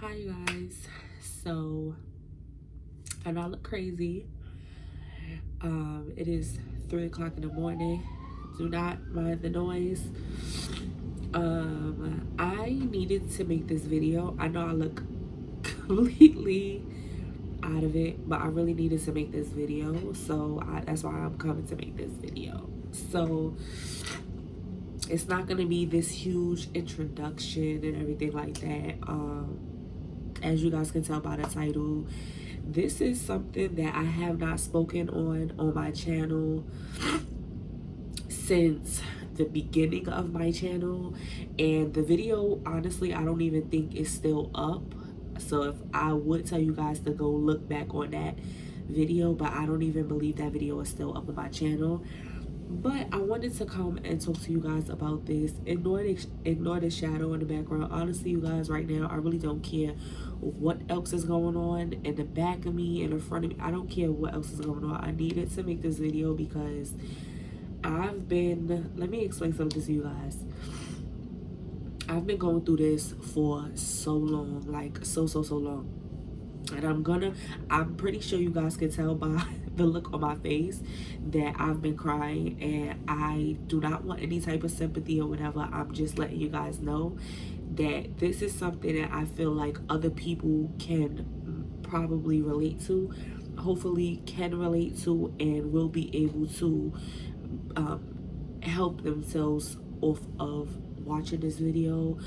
Hi guys. So I know I look crazy. It is 3 o'clock in the morning. Do not mind the noise. I needed to make this video. I know I look completely out of it, but I really needed to make this video. So that's why I'm coming to make this video. So it's not gonna be this huge introduction and everything like that. As you guys can tell by the title, this is something that I have not spoken on my channel since the beginning of my channel, and the video, honestly, I don't even think is still up. So if I would tell you guys to go look back on that video, but I don't even believe that video is still up on my channel. But I wanted to come and talk to you guys about this. Ignore the shadow in the background. Honestly, you guys, right now, I really don't care what else is going on in the back of me, in the front of me. I don't care what else is going on. I needed to make this video because let me explain something to you guys. I've been going through this for so long, like so long. And I'm pretty sure you guys can tell by the look on my face that I've been crying, and I do not want any type of sympathy or whatever. I'm just letting you guys know that this is something that I feel like other people can probably relate to, hopefully can relate to, and will be able to help themselves off of watching this video.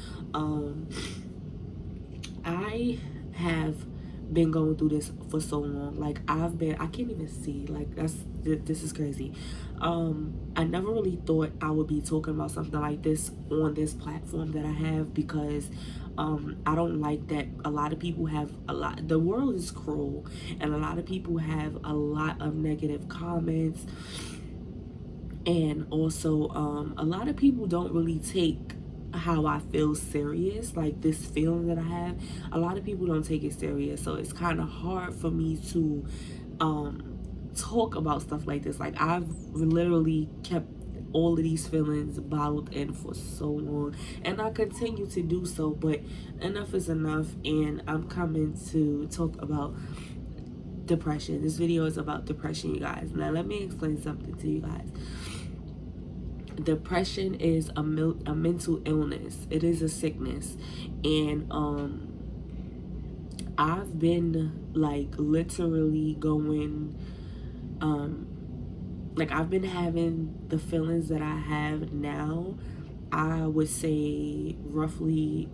I have been going through this for so long. Like I can't even see, like this is crazy. I never really thought I would be talking about something like this on this platform that I have, because I don't like that a lot of people have the world is cruel, and a lot of people have a lot of negative comments, and also a lot of people don't really take how I feel serious. Like this feeling that I have, a lot of people don't take it serious, so it's kind of hard for me to talk about stuff like this. Like I've literally kept all of these feelings bottled in for so long, and I continue to do so, but enough is enough, and I'm coming to talk about depression. This video is about depression, you guys. Now let me explain something to you guys. Depression is a mental illness. It is a sickness, and I've been like literally going like I've been having the feelings that I have now, I would say roughly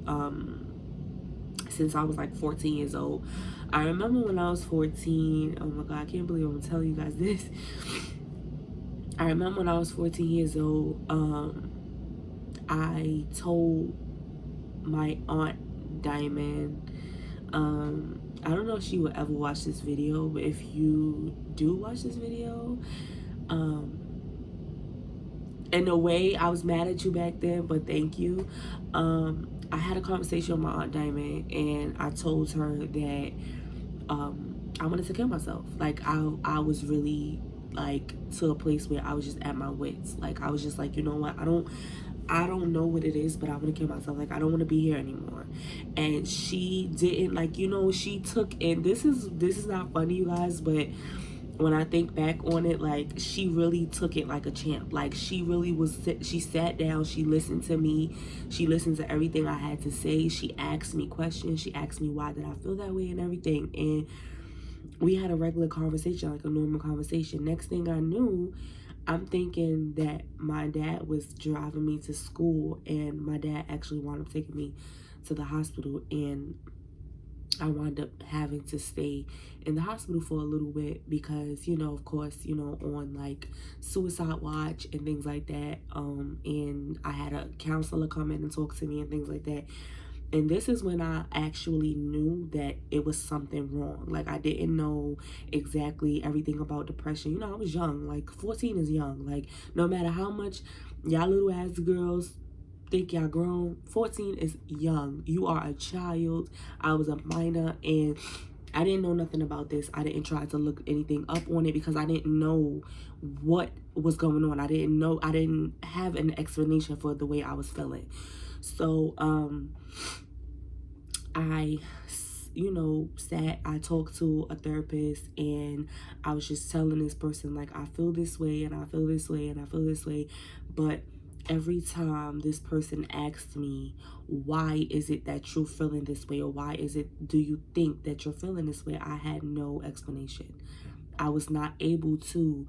since I was like 14 years old. I remember when I was 14, oh my god, I can't believe I'm telling you guys this. I remember when I was 14 years old, I told my aunt Diamond, I don't know if she would ever watch this video, but if you do watch this video, in a way, I was mad at you back then, but thank you. I had a conversation with my aunt Diamond, and I told her that I wanted to kill myself. Like I was really like to a place where I was just at my wits. Like I was just like, you know what, I don't know what it is, but I want to kill myself. Like I don't want to be here anymore. And she didn't, like, you know, she took, and this is not funny, you guys, but when I think back on it, like she really took it like a champ. Like she really she sat down, she listened to me, she listened to everything I had to say, she asked me questions, she asked me why did I feel that way and everything, and we had a regular conversation, like a normal conversation. Next thing I knew, I'm thinking that my dad was driving me to school, and my dad actually wound up taking me to the hospital, and I wound up having to stay in the hospital for a little bit because, you know, of course, you know, on like suicide watch and things like that. And I had a counselor come in and talk to me and things like that. And this is when I actually knew that it was something wrong. Like I didn't know exactly everything about depression. You know, I was young. Like 14 is young. Like no matter how much y'all little ass girls think y'all grown, 14 is young. You are a child. I was a minor, and I didn't know nothing about this. I didn't try to look anything up on it because I didn't know what was going on. I didn't have an explanation for the way I was feeling. So I, you know, I talked to a therapist, and I was just telling this person, like, I feel this way, and I feel this way, and I feel this way. But every time this person asked me, why is it that you're feeling this way? Or why is it, do you think that you're feeling this way? I had no explanation. I was not able to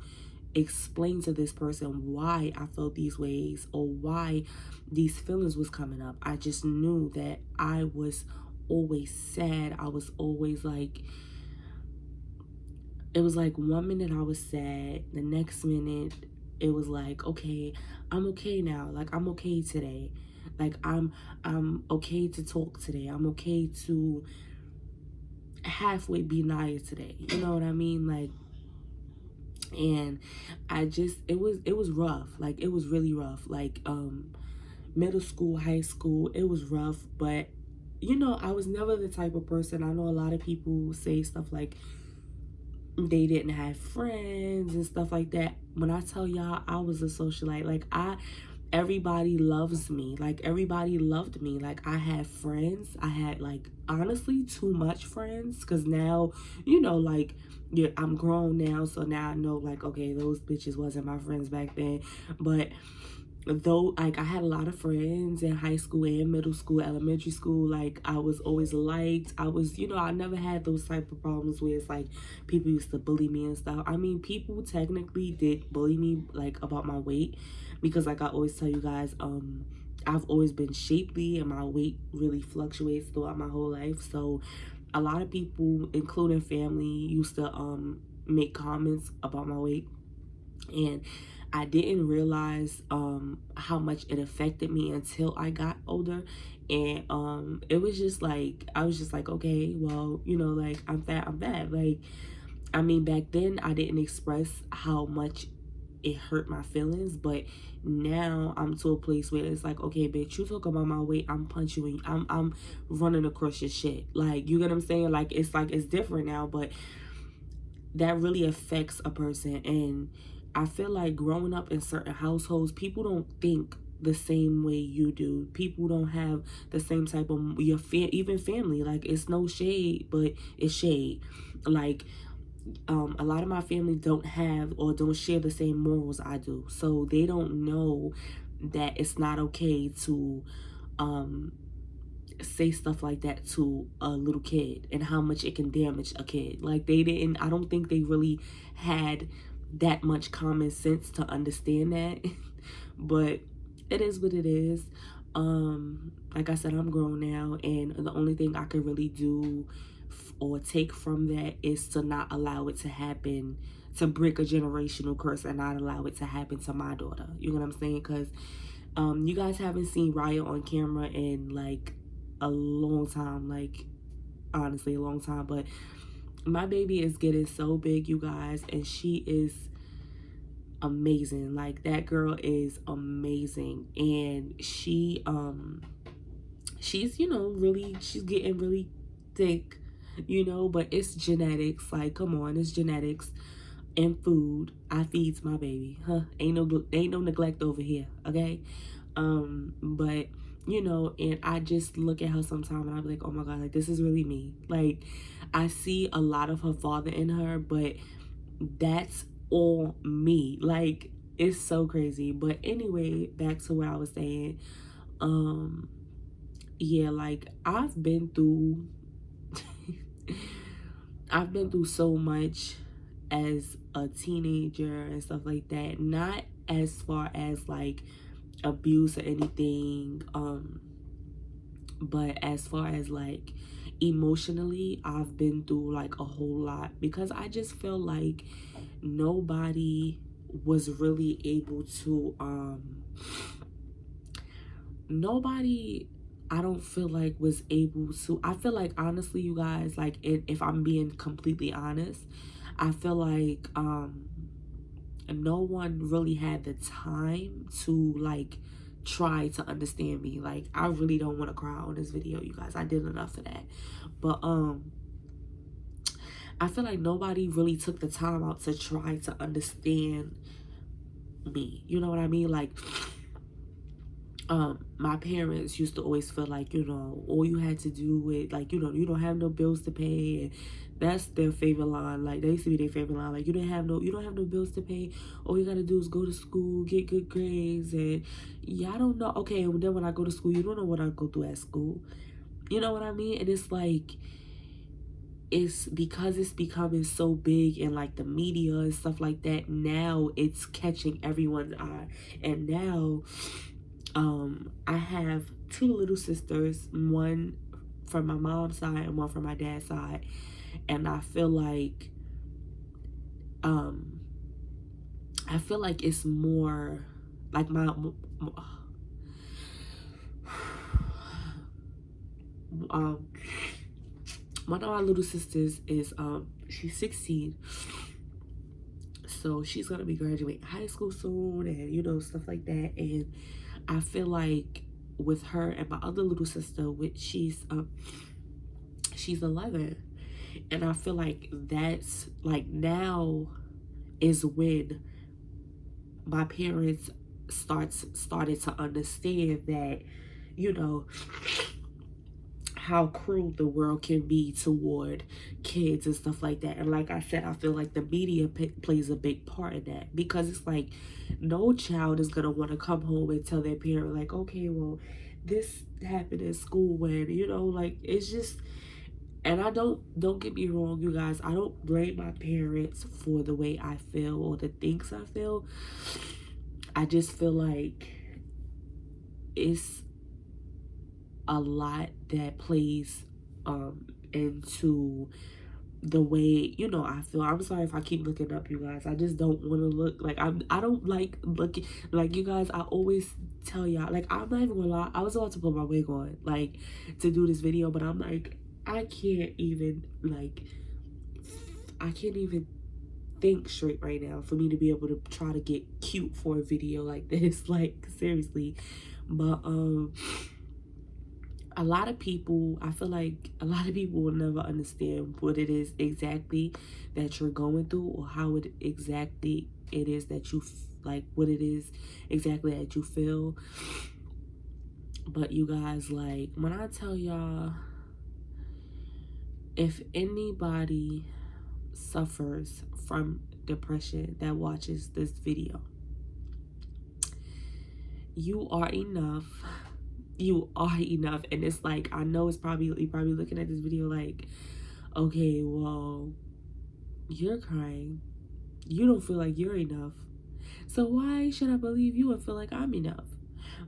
explain to this person why I felt these ways or why these feelings was coming up. I just knew that I was always sad. I was always like, it was like 1 minute I was sad, the next minute it was like, okay, I'm okay now. Like, I'm okay today. Like, I'm okay to talk today. I'm okay to halfway be nice today. You know what I mean? Like, and I just, it was rough. Like, it was really rough. Like, middle school, high school, it was rough. But you know, I was never the type of person, I know a lot of people say stuff like they didn't have friends and stuff like that. When I tell y'all, I was a socialite. Like, everybody loves me. Like, everybody loved me. Like, I had friends. I had, like, honestly, too much friends. Because now, you know, like, yeah, I'm grown now. So now I know, like, okay, those bitches wasn't my friends back then. But though, like, I had a lot of friends in high school and middle school, elementary school. Like, I was always liked. I was, you know, I never had those type of problems where it's like people used to bully me and stuff. I mean, people technically did bully me, like, about my weight, because like I always tell you guys, I've always been shapely and my weight really fluctuates throughout my whole life. So a lot of people, including family, used to make comments about my weight, and I didn't realize how much it affected me until I got older. And it was just like, I was just like, okay, well, you know, like, I'm fat, I'm fat. Like, I mean, back then I didn't express how much it hurt my feelings, but now I'm to a place where it's like, okay, bitch, you talk about my weight, I'm punching you, I'm running across your shit. Like, you get what I'm saying? Like, it's different now, but that really affects a person. And I feel like growing up in certain households, people don't think the same way you do. People don't have the same type of even family. Like, it's no shade, but it's shade. Like, a lot of my family don't have or don't share the same morals I do, so they don't know that it's not okay to say stuff like that to a little kid and how much it can damage a kid. Like, they didn't, I don't think they really had that much common sense to understand that. But it is what it is. Like I said, I'm grown now, and the only thing I can really do or take from that is to not allow it to happen, to break a generational curse and not allow it to happen to my daughter. You know what I'm saying? Because you guys haven't seen Raya on camera in like a long time, like, honestly, a long time. But my baby is getting so big, you guys, and she is amazing. Like, that girl is amazing. And she's, you know, really, she's getting really thick, you know, but it's genetics. Like, come on, it's genetics. And food, I feeds my baby, huh? Ain't no neglect over here, okay? But you know, and I just look at her sometimes and I'm like, oh my god, like, this is really me. Like, I see a lot of her father in her, but that's all me. Like, it's so crazy. But anyway, back to what I was saying. Yeah, like, I've been through so much as a teenager and stuff like that. Not as far as like abuse or anything, but as far as like emotionally, I've been through like a whole lot, because I just feel like nobody was really able to nobody, I don't feel like, was able to, I feel like, honestly, you guys, like, if I'm being completely honest, I feel like no one really had the time to like try to understand me. Like, I really don't want to cry on this video, you guys. I did enough of that. But I feel like nobody really took the time out to try to understand me. You know what I mean? Like, my parents used to always feel like, you know, all you had to do with, like, you know, you don't have no bills to pay, and that's their favorite line. Like, they used to be their favorite line. Like, you don't have no bills to pay. All you gotta do is go to school, get good grades, and yeah, I don't know. Okay, and then when I go to school, you don't know what I go through at school. You know what I mean? And it's like, it's because it's becoming so big in like the media and stuff like that. Now it's catching everyone's eye, and now I have two little sisters, one from my mom's side and one from my dad's side, and um I feel like it's more like um one of my little sisters is she's 16, so she's gonna be graduating high school soon, and you know, stuff like that. And I feel like with her and my other little sister, which she's 11, and I feel like that's like, now is when my parents started to understand that, you know, how cruel the world can be toward kids and stuff like that. And like I said, I feel like the media plays a big part in that, because it's like, no child is gonna want to come home and tell their parent like, okay, well, this happened in school, when, you know, like, it's just. And I don't get me wrong, you guys, I don't blame my parents for the way I feel or the things I feel. I just feel like it's a lot that plays into the way, you know, I feel. I'm sorry if I keep looking up, you guys. I just don't want to look like I don't like looking like, you guys. I always tell y'all, like, I'm not even gonna lie, I was about to put my wig on, like, to do this video, but I'm like, I can't even think straight right now for me to be able to try to get cute for a video like this. Like, seriously. But a lot of people, I feel like a lot of people will never understand what it is exactly that you're going through, or how it exactly it is that you like, what it is exactly that you feel. But you guys, like, when I tell y'all, if anybody suffers from depression that watches this video, you are enough. You are enough. And it's like, I know it's probably, you're probably looking at this video like, okay, well, you're crying, you don't feel like you're enough, so why should I believe you and feel like I'm enough?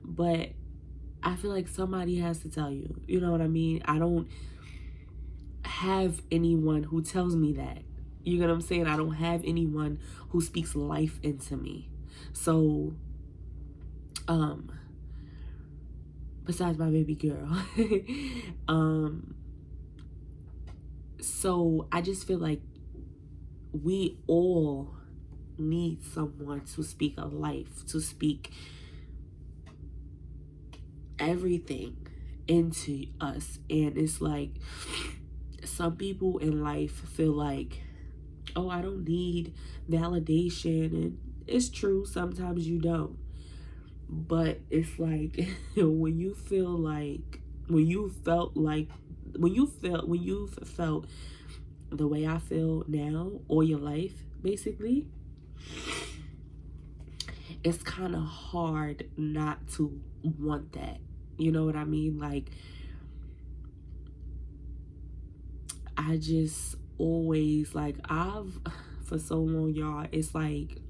But I feel like somebody has to tell you, you know what I mean? I don't have anyone who tells me that. You know what I'm saying? I don't have anyone who speaks life into me. So besides my baby girl. So I just feel like we all need someone to speak of life, to speak everything into us. And it's like, some people in life feel like, oh, I don't need validation. And it's true, sometimes you don't. But it's like, when you've felt the way I feel now, all your life, basically, it's kind of hard not to want that. You know what I mean? Like, I just always, like, for so long, y'all, it's like,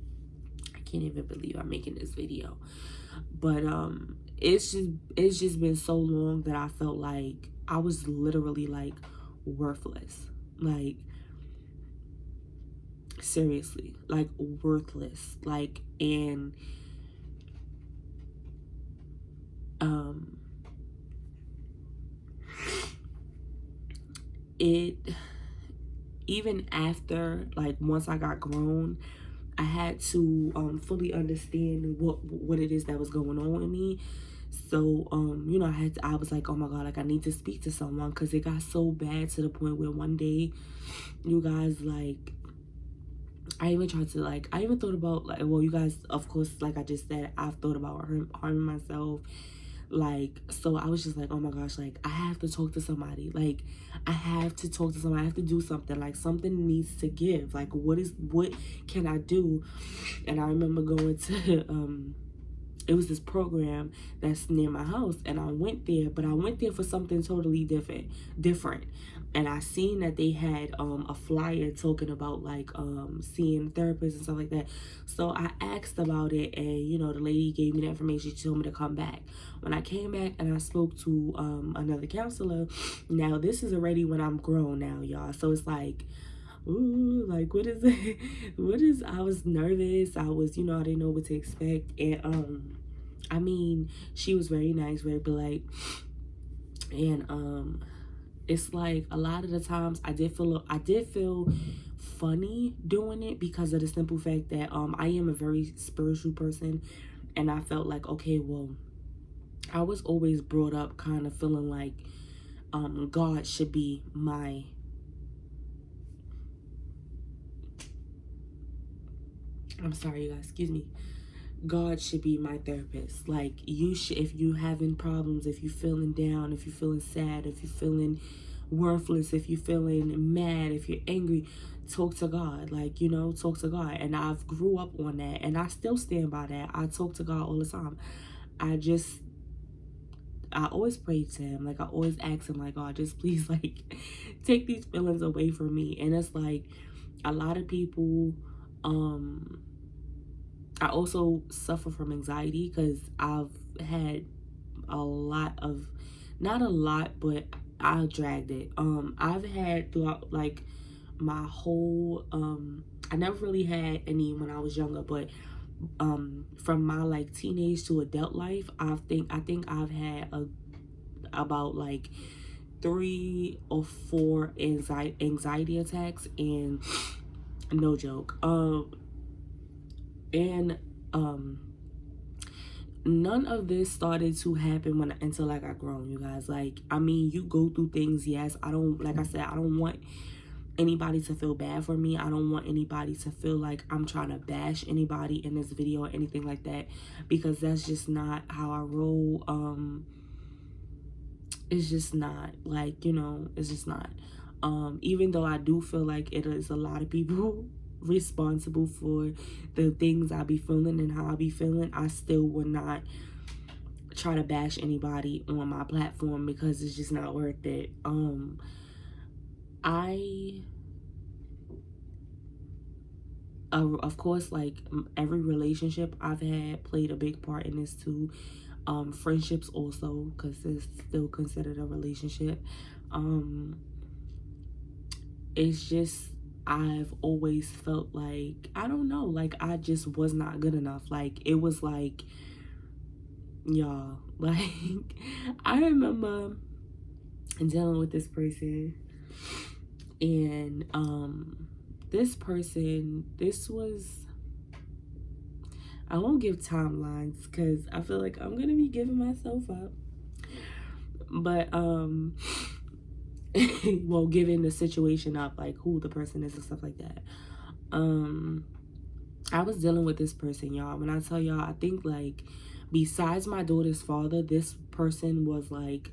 I can't even believe I'm making this video. But it's just been so long that I felt like I was literally like worthless. Like, seriously, like worthless. Like, and it, even after, like, once I got grown, I had to fully understand what it is that was going on with me. So you know, I was like, oh my god, like, I need to speak to someone, because it got so bad to the point where one day, you guys, like, I even thought about, like, well, you guys, of course, like I just said, I've thought about harming myself. Like, so I was just like, oh my gosh, like, I have to talk to somebody. Like, I have to talk to somebody. I have to do something. Like, something needs to give. Like, what can I do? And I remember going to, it was this program that's near my house, and I went there, but I went there for something totally different. And I seen that they had a flyer talking about like seeing therapists and stuff like that. So I asked about it, and you know, the lady gave me the information. She told me to come back. When I came back and I spoke to another counselor, now this is already when I'm grown now, y'all. So it's like, ooh, like what is it? I was nervous. I was, you know, I didn't know what to expect. And I mean, she was very nice, very polite. And it's like a lot of the times I did feel funny doing it because of the simple fact that I am a very spiritual person, and I felt like, okay, well, I was always brought up kind of feeling like God should be my I'm sorry, you guys, excuse me. God should be my therapist. Like, you should, if you having problems, if you feeling down, if you feeling sad, if you feeling worthless, if you feeling mad, if you're angry, talk to God. Like, you know, talk to God. And I've grew up on that, and I still stand by that. I talk to God all the time. I always pray to him. Like, I always ask him, like, God, just please, like, take these feelings away from me. And it's like a lot of people, I also suffer from anxiety because I've had a lot of, not a lot, but I dragged it. I've had throughout like my whole, I never really had any when I was younger, but from my like teenage to adult life, I think I've had about like 3 or 4 anxiety attacks, and no joke. And none of this started to happen until I got grown, you guys. Like, I mean, you go through things. Yes, I don't, like I said, I don't want anybody to feel bad for me. I don't want anybody to feel like I'm trying to bash anybody in this video or anything like that, because that's just not how I roll. It's just not, like, you know, it's just not. Even though I do feel like it is a lot of people responsible for the things I be feeling and how I be feeling, I still would not try to bash anybody on my platform because it's just not worth it. Of course, like every relationship I've had played a big part in this too. Friendships also, because it's still considered a relationship. It's just, I've always felt like, I don't know, like I just was not good enough. Like, it was like, y'all, like, I remember dealing with this person, and this person, I won't give timelines because I feel like I'm gonna be giving myself up, but well, giving the situation up, like who the person is and stuff like that. I was dealing with this person, y'all. When I tell y'all, I think like besides my daughter's father, this person was like,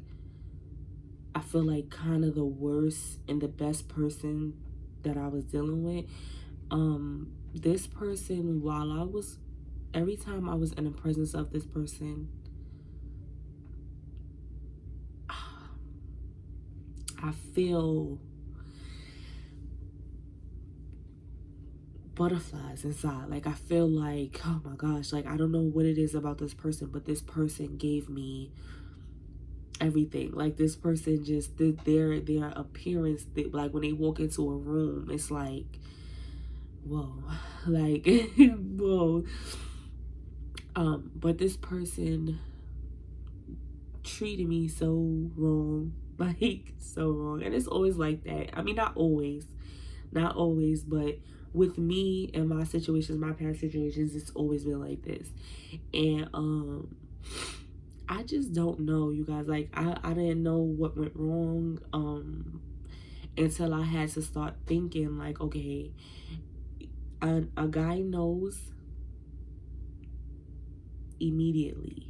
I feel like kind of the worst and the best person that I was dealing with. This person, every time I was in the presence of this person, I feel butterflies inside. Like, I feel like, oh my gosh, like I don't know what it is about this person, but this person gave me everything. Like, this person just did their appearance, like when they walk into a room, it's like, whoa, like whoa. But this person treated me so wrong, like so wrong. And it's always like that. I mean, not always, but with me and my situations, my past situations, it's always been like this. And I just don't know, you guys. Like, I didn't know what went wrong until I had to start thinking like, okay, a guy knows immediately.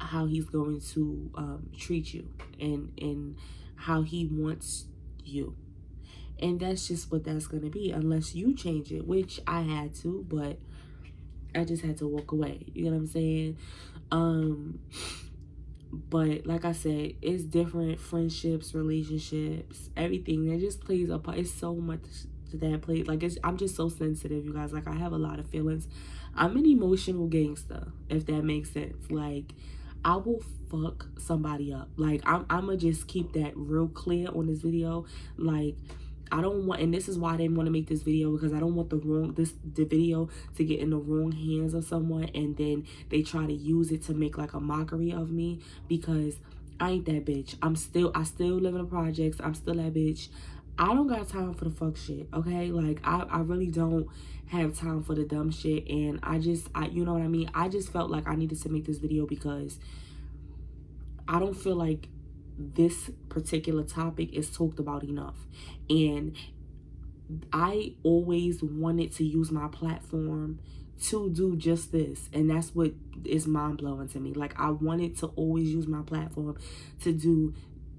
how he's going to treat you and how he wants you. And that's just what that's going to be, unless you change it, which I had to, but I just had to walk away. You know what I'm saying? But like I said, it's different friendships, relationships, everything. It just plays a part. It's so much that plays. Like, I'm just so sensitive, you guys. Like, I have a lot of feelings. I'm an emotional gangster, if that makes sense. Like, I will fuck somebody up. Like, I'm gonna just keep that real clear on this video. Like, I don't want, and this is why I didn't want to make this video, because I don't want the video to get in the wrong hands of someone and then they try to use it to make like a mockery of me, because I ain't that bitch. I still live in the projects. I'm still that bitch. I don't got time for the fuck shit, okay? Like, I really don't have time for the dumb shit, and I you know what I mean? I just felt like I needed to make this video because I don't feel like this particular topic is talked about enough. And I always wanted to use my platform to do just this, and that's what is mind-blowing to me. Like, I wanted to always use my platform to do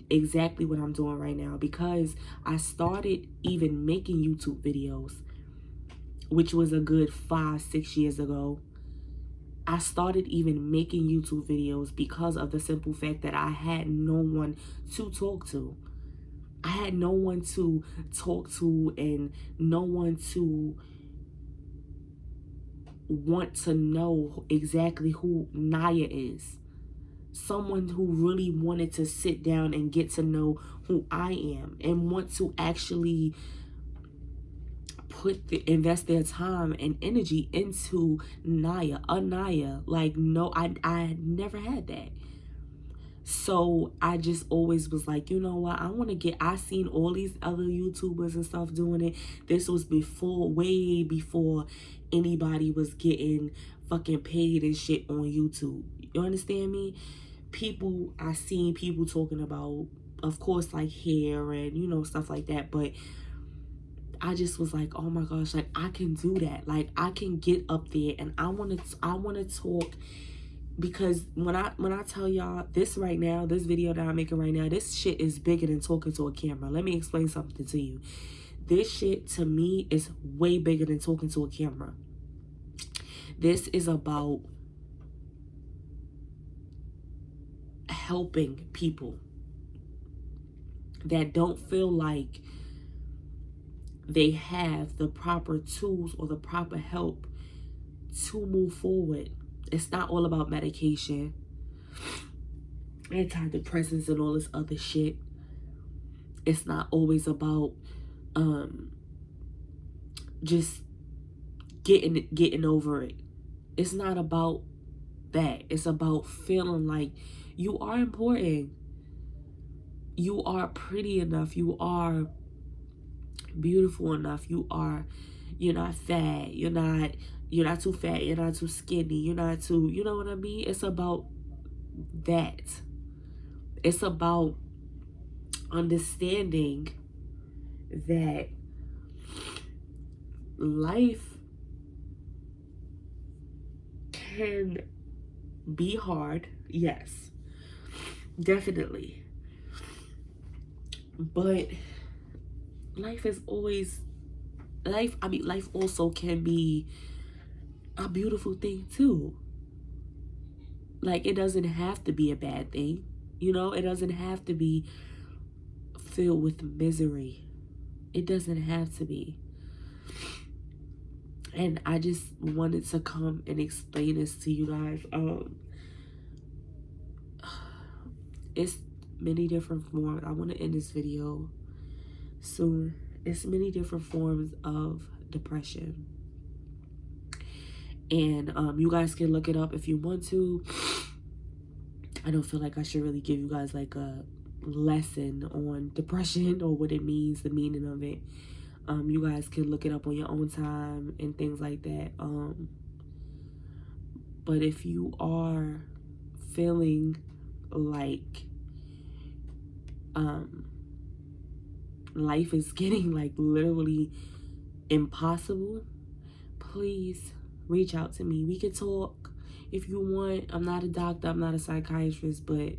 exactly what I'm doing right now, because I started even making YouTube videos, which was a good 5-6 years ago. I started even making YouTube videos because of the simple fact that I had no one to talk to. I had no one to talk to and no one to want to know exactly who Naya is. Someone who really wanted to sit down and get to know who I am and want to actually invest their time and energy into Naya, Anaya. Like, no, I never had that. So I just always was like, you know what, I seen all these other YouTubers and stuff doing it. This was way before anybody was getting fucking paid and shit on YouTube. You understand me? I seen people talking about, of course, like hair and, you know, stuff like that. But I just was like, oh my gosh, like, I can do that. Like, I can get up there and I want to talk, because when I tell y'all this right now, this video that I'm making right now, this shit is bigger than talking to a camera. Let me explain something to you. This shit to me is way bigger than talking to a camera. This is about helping people that don't feel like they have the proper tools or the proper help to move forward. It's not all about medication, antidepressants, and all this other shit. It's not always about just getting over it. It's not about that. It's about feeling like you are important. You are pretty enough. You are beautiful enough. You're not fat. You're not too fat. You're not too skinny. You're not too, you know what I mean? It's about that. It's about understanding that life can be hard. Yes, definitely. But life is always life. I mean, life also can be a beautiful thing too. Like, it doesn't have to be a bad thing. You know, it doesn't have to be filled with misery. It doesn't have to be. And I just wanted to come and explain this to you guys. It's many different forms. I want to end this video soon. It's many different forms of depression. And you guys can look it up if you want to. I don't feel like I should really give you guys like a lesson on depression or what it means, the meaning of it. You guys can look it up on your own time and things like that. But if you are feeling like life is getting like literally impossible, please reach out to me. We can talk. if you want. I'm not a doctor, I'm not a psychiatrist, but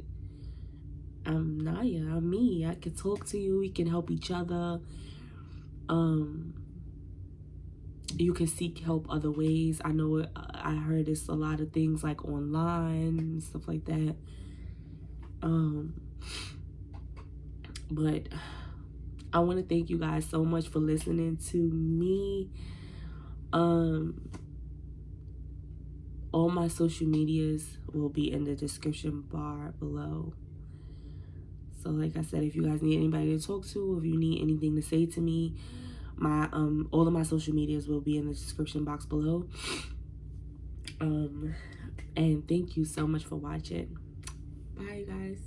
I'm Naya, I'm me. I can talk to you, we can help each other. You can seek help other ways. I know I heard it's a lot of things like online and stuff like that. But I want to thank you guys so much for listening to me. All my social medias will be in the description bar below. So like I said, if you guys need anybody to talk to, if you need anything to say to me, my all of my social medias will be in the description box below. And thank you so much for watching. Bye, guys.